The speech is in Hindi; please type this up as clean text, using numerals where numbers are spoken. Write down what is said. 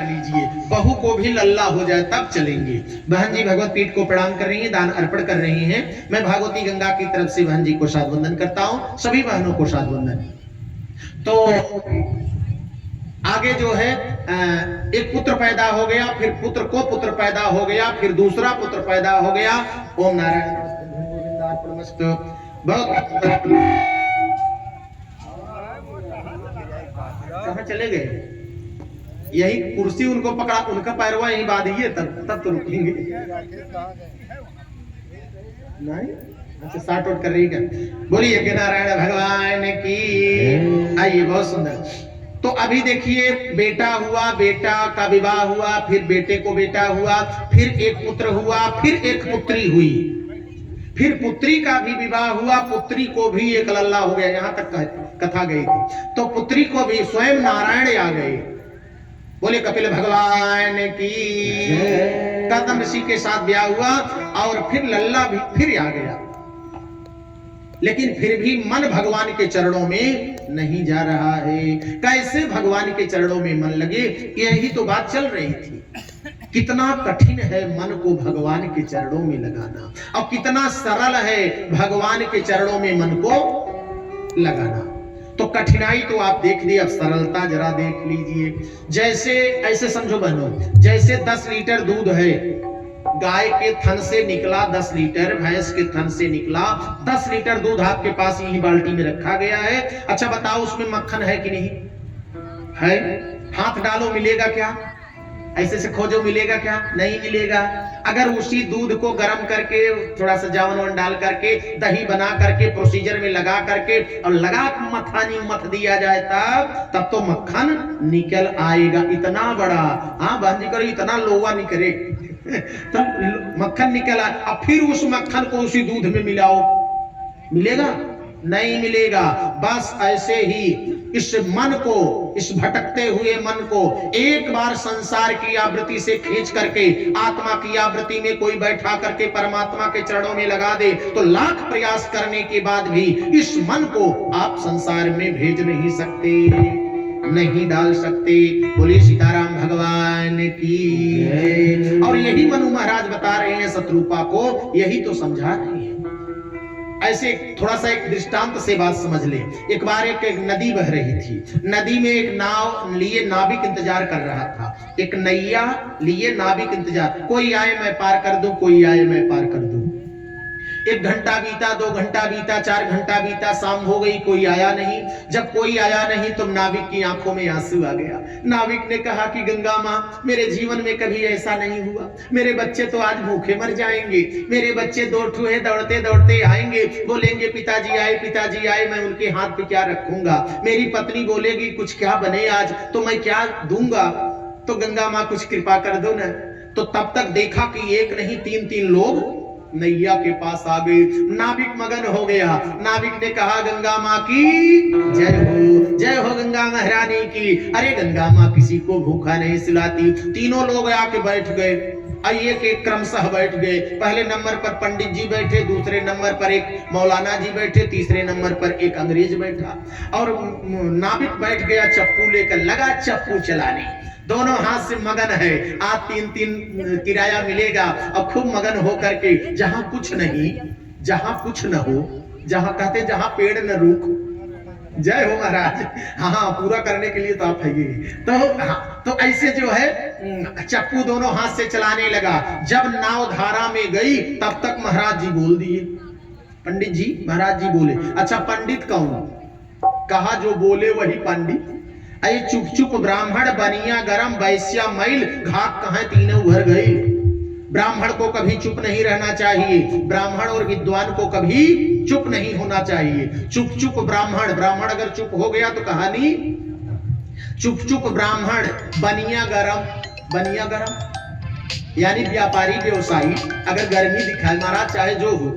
कर लीजिए, बहू को भी लल्ला हो जाए तब चलेंगे। बहन जी भगवत पीठ को प्रणाम कर रही हैं, दान अर्पण कर रही हैं। मैं भागवती गंगा की तरफ से बहन जी को साध वंदन करता हूं, सभी बहनों को साध वंदन। तो आगे जो है एक पुत्र पैदा हो गया, फिर पुत्र को पुत्र पैदा हो गया, फिर दूसरा पुत्र पैदा हो गया। ओम नारायण नमस्ते। कहाँ चले गए? यही कुर्सी उनको पकड़ा, उनका पैरवा यही बांधिए, तब तो रुकेंगे नहीं। अच्छा साट आउट कर रही है, बोलिए कि नारायण भगवान की। आइए, बहुत सुंदर। तो अभी देखिए, बेटा हुआ, बेटा का विवाह हुआ, फिर बेटे को बेटा हुआ, फिर एक पुत्र हुआ, फिर एक पुत्री हुई, फिर पुत्री का भी विवाह हुआ, पुत्री को भी एक लल्ला हो गया। यहां तक कथा गई थी। तो पुत्री को भी स्वयं नारायण आ गए। बोले कपिल भगवान की। गौतम ऋषि के साथ ब्याह हुआ और फिर लल्ला भी फिर आ गया, लेकिन फिर भी मन भगवान के चरणों में नहीं जा रहा है। कैसे भगवान के चरणों में मन लगे, यही तो बात चल रही थी। कितना कठिन है मन को भगवान के चरणों में लगाना, और कितना सरल है भगवान के चरणों में मन को लगाना। तो कठिनाई तो आप देख ली, अब सरलता जरा देख लीजिए। जैसे ऐसे समझो बहनों, जैसे 10 लीटर दूध है, गाय के थन से निकला 10 लीटर, भैंस के थन से निकला 10 लीटर दूध आपके पास यही बाल्टी में रखा गया है। अच्छा बताओ, उसमें मक्खन है कि नहीं है? हाथ डालो, मिलेगा क्या? ऐसे से खोजो, मिलेगा क्या? नहीं मिलेगा। अगर उसी दूध को गर्म करके थोड़ा सा जावन डाल करके दही बना करके प्रोसीजर में लगा करके और लगा मथानी मथ दिया जाए, तब तो मक्खन निकल आएगा। इतना बड़ा, हाँ बहन जी करो, इतना लोवा निकले तो मक्खन निकल आए। अब फिर उस मक्खन को उसी दूध में मिलाओ, मिलेगा? नहीं मिलेगा। बस ऐसे ही इस मन को, इस भटकते हुए मन को एक बार संसार की आवृत्ति से खींच करके आत्मा की आवृत्ति में कोई बैठा करके परमात्मा के चरणों में लगा दे, तो लाख प्रयास करने के बाद भी इस मन को आप संसार में भेज नहीं सकते, नहीं डाल सकते। बोलिए सीताराम भगवान की। और यही मनु महाराज बता रहे हैं शत्रुपा को, यही तो समझा रहे हैं। ऐसे थोड़ा सा एक दृष्टांत से बात समझ ले। एक बार एक नदी बह रही थी, नदी में एक नाव लिए नाविक इंतजार कर रहा था, एक नैया लिए नाविक इंतजार, कोई आए मैं पार कर दूं, कोई आए मैं पार कर दूं। 1 घंटा बीता, 2 घंटा बीता, 4 घंटा बीता, शाम हो गई, कोई आया नहीं। जब कोई आया नहीं तो नाविक की आंखों में आंसू आ गया। नाविक ने कहा कि गंगा माँ, मेरे जीवन में कभी ऐसा नहीं हुआ, मेरे बच्चे तो आज भूखे मर जाएंगे। मेरे बच्चे 2 ठूहे दौड़ते दौड़ते आएंगे, बोलेंगे पिताजी आए, पिताजी आए, मैं उनके हाथ पे क्या रखूंगा। मेरी पत्नी बोलेगी कुछ क्या बने आज, तो मैं क्या दूंगा। तो गंगा माँ कुछ कृपा कर दो ना। तो तब तक देखा कि एक नहीं 3-3 लोग नैया के पास आ गए। नाविक मगन हो गया। नाविक ने कहा गंगा माँ की जय हो, जय हो गंगा महारानी की। अरे गंगा माँ किसी को भूखा नहीं सुलाती। तीनों लोग आके बैठ गए, आइए के क्रमशः बैठ गए। पहले नंबर पर पंडित जी बैठे, दूसरे नंबर पर एक मौलाना जी बैठे, तीसरे नंबर पर एक अंग्रेज बैठा। और नाविक बैठ गया चप्पू लेकर, लगा चप्पू चलाने, दोनों हाथ से मगन है। आज 3-3 किराया मिलेगा और खूब मगन हो करके, जहां कुछ नहीं, जहां कुछ न हो, जहां कहते जहां पेड़ न रूख। जय हो महाराज। हाँ, पूरा करने के लिए तो आप है। तो हाँ, तो ऐसे जो है चप्पू दोनों हाथ से चलाने लगा। जब नाव धारा में गई तब तक महाराज जी बोल दिए, पंडित जी, महाराज जी बोले। अच्छा पंडित कौन? कहा जो बोले वही पंडित। अये चुप चुप ब्राह्मण बनिया गरम, वैश्या मैल, घात कहाँ तीनों उभर गई। ब्राह्मण को कभी चुप नहीं रहना चाहिए, ब्राह्मण और विद्वान को कभी चुप नहीं होना चाहिए। चुप चुप ब्राह्मण, ब्राह्मण अगर चुप हो गया तो कहानी। चुप चुप ब्राह्मण बनिया गरम, बनिया गरम यानी व्यापारी व्यवसायी अगर गर्मी दिखाए, महाराज चाहे जो हो,